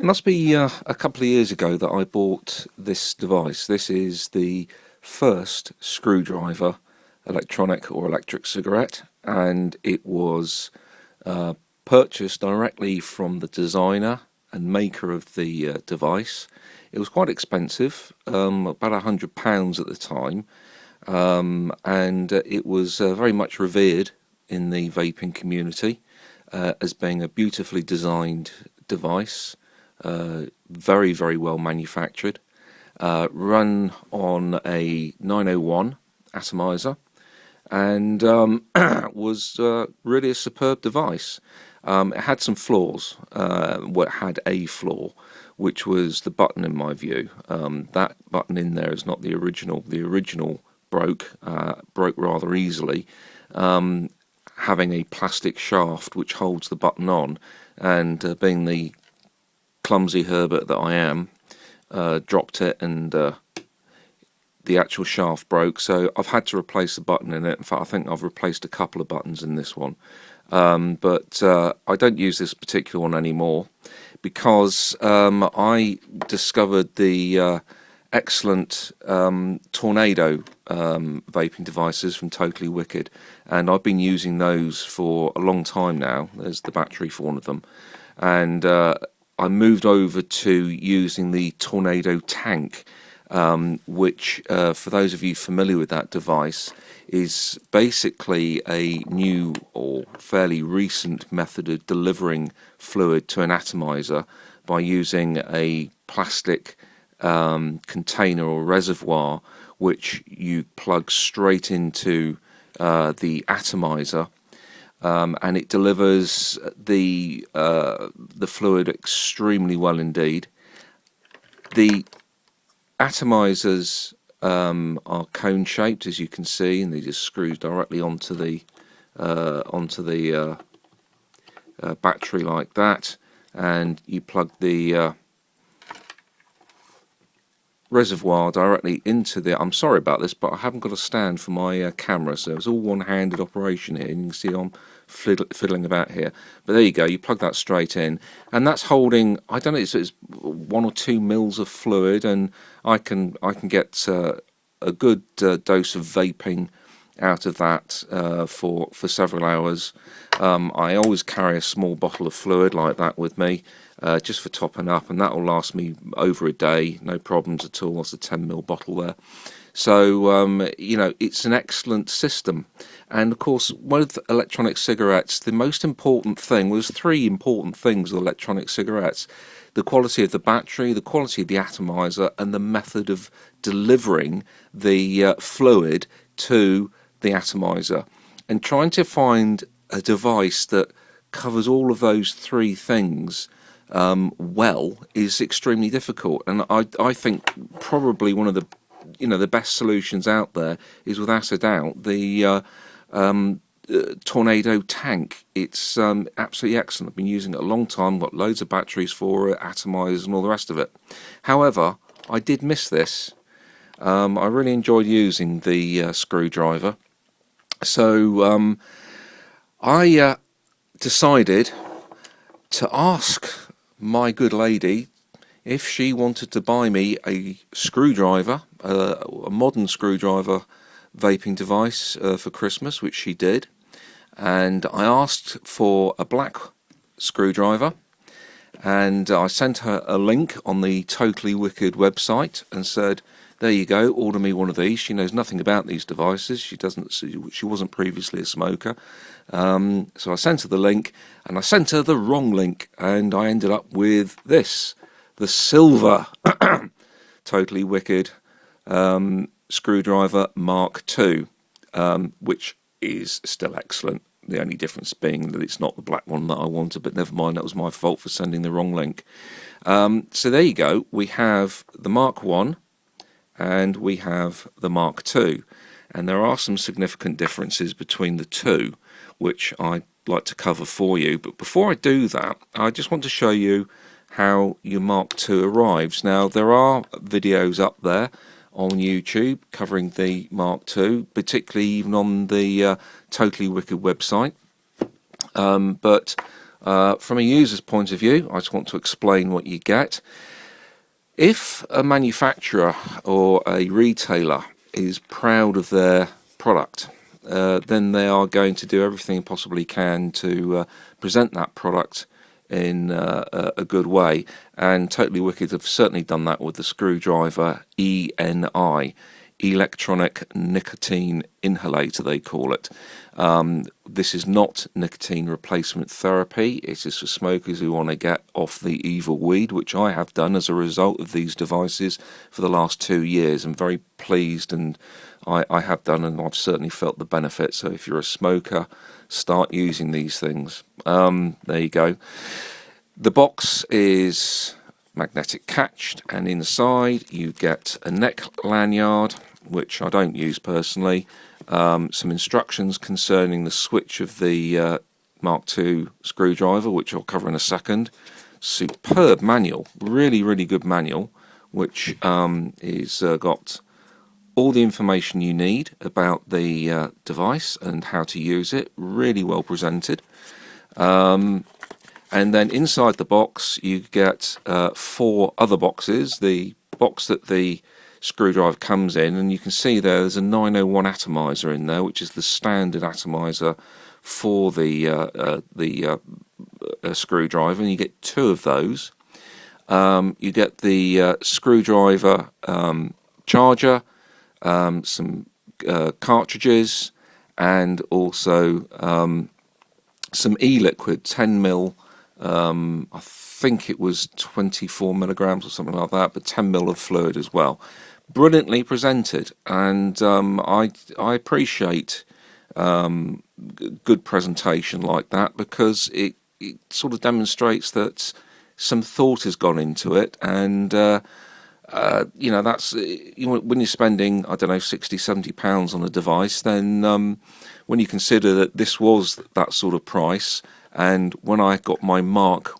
It must be a couple of years ago that I bought this device. This is the first screwdriver electronic or electric cigarette, and it was uh, purchased directly from the designer and maker of the device. It was quite expensive, about £100 at the time, and it was very much revered in the vaping community as being a beautifully designed device, very, very well manufactured, run on a 901 atomizer, and was really a superb device. It had some flaws. Well, it had a flaw, which was the button, in my view. That button in there is not the original. The original broke rather easily, having a plastic shaft which holds the button on, and being the clumsy Herbert that I am, dropped it, and the actual shaft broke, so I've had to replace the button in it. In fact, I think I've replaced a couple of buttons in this one, but I don't use this particular one anymore because I discovered the excellent Tornado vaping devices from Totally Wicked, and I've been using those for a long time now. There's the battery for one of them, and I moved over to using the Tornado Tank, which, for those of you familiar with that device, is basically a new or fairly recent method of delivering fluid to an atomizer by using a plastic container or reservoir which you plug straight into the atomizer, and it delivers the fluid extremely well indeed. The atomizers are cone shaped, as you can see, and they just screw directly onto the battery like that, and you plug the reservoir directly into the... I'm sorry about this, but I haven't got a stand for my camera, so it's all one-handed operation here, and you can see I'm fiddling about here. But there you go, you plug that straight in, and that's holding, I don't know, it's 1 or 2 mils of fluid, and I can get a good dose of vaping out of that for several hours. I always carry a small bottle of fluid like that with me, just for topping up, and that will last me over a day, no problems at all. That's a 10 ml bottle there. So, you know, it's an excellent system. And of course, with electronic cigarettes, the most important thing was 3 important things with electronic cigarettes: the quality of the battery, the quality of the atomizer, and the method of delivering the fluid to the atomizer. And trying to find a device that covers all of those 3 things well is extremely difficult. And I think probably one of the the best solutions out there is without a doubt the Tornado Tank. It's absolutely excellent. I've been using it a long time, got loads of batteries for it, atomizers and all the rest of it. However, I did miss this. I really enjoyed using the screwdriver, so I decided to ask my good lady if she wanted to buy me a screwdriver, a modern screwdriver vaping device for Christmas, which she did. And I asked for a black screwdriver, and I sent her a link on the Totally Wicked website and said, there you go, order me one of these. She knows nothing about these devices. She wasn't previously a smoker. So I sent her the link, and I sent her the wrong link, and I ended up with this, the silver Totally Wicked screwdriver Mark II, which is still excellent. The only difference being that it's not the black one that I wanted, but never mind, that was my fault for sending the wrong link. So there you go, we have the Mark I and we have the Mark II, and there are some significant differences between the two, which I'd like to cover for you. But before I do that, I just want to show you how your Mark II arrives. Now, there are videos up there on YouTube covering the Mark II, particularly even on the Totally Wicked website. But From a user's point of view, I just want to explain what you get. If a manufacturer or a retailer is proud of their product, then they are going to do everything they possibly can to present that product in a good way. And Totally Wicked have certainly done that with the screwdriver ENI, electronic nicotine inhalator, they call it. This is not nicotine replacement therapy. It is for smokers who want to get off the evil weed, which I have done as a result of these devices for the last 2 years. I'm very pleased, and I have done, and I've certainly felt the benefit. So if you're a smoker, start using these things. There you go. The box is magnetic catched, and inside you get a neck lanyard, which I don't use personally, some instructions concerning the switch of the Mark II screwdriver, which I'll cover in a second. Superb manual, really good manual, which is got all the information you need about the device and how to use it, really well presented. And then inside the box you get 4 other boxes. The box that the screwdriver comes in, and you can see there's a 901 atomizer in there, which is the standard atomizer for the screwdriver, and you get 2 of those. You get the screwdriver charger, some cartridges, and also some e-liquid, 10ml. I think it was 24 milligrams or something like that, but 10ml of fluid as well. Brilliantly presented, and I appreciate good presentation like that, because it sort of demonstrates that some thought has gone into it, and that's when you're spending, I don't know, £60–70 on a device, then when you consider that this was that sort of price, and when I got my Mark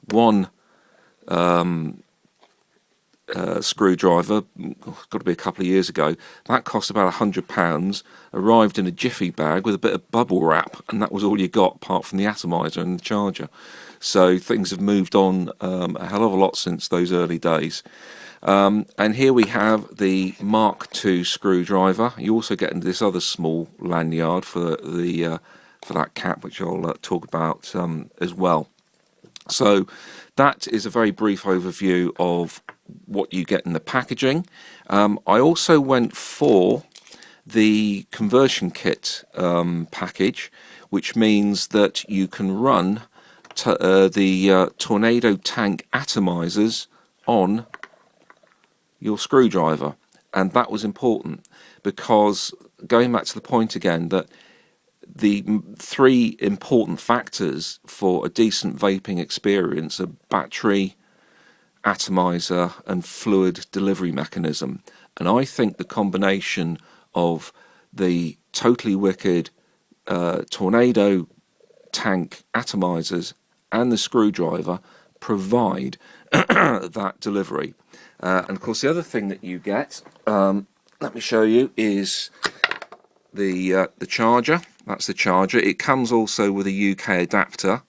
I screwdriver, got to be a couple of years ago, that cost about £100, arrived in a jiffy bag with a bit of bubble wrap, and that was all you got apart from the atomizer and the charger. So things have moved on a hell of a lot since those early days. And here we have the Mark II screwdriver. You also get into this other small lanyard for that cap, which I'll talk about as well. So that is a very brief overview of what you get in the packaging. I also went for the conversion kit package, which means that you can run the tornado tank atomizers on your screwdriver, and that was important, because going back to the point again that the 3 important factors for a decent vaping experience are battery, atomizer and fluid delivery mechanism, and I think the combination of the Totally Wicked tornado tank atomizers and the screwdriver provide that delivery. And of course the other thing that you get, let me show you, is the charger. That's the charger. It comes also with a UK adapter,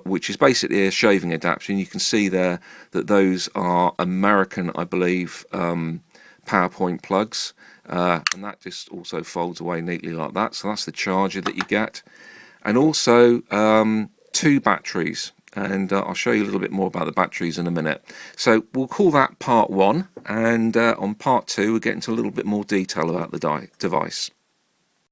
which is basically a shaving adapter, and you can see there that those are American, I believe, PowerPoint plugs, and that just also folds away neatly like that. So that's the charger that you get, and also 2 batteries, and I'll show you a little bit more about the batteries in a minute. So we'll call that part 1, and on part 2 we'll get into a little bit more detail about the device.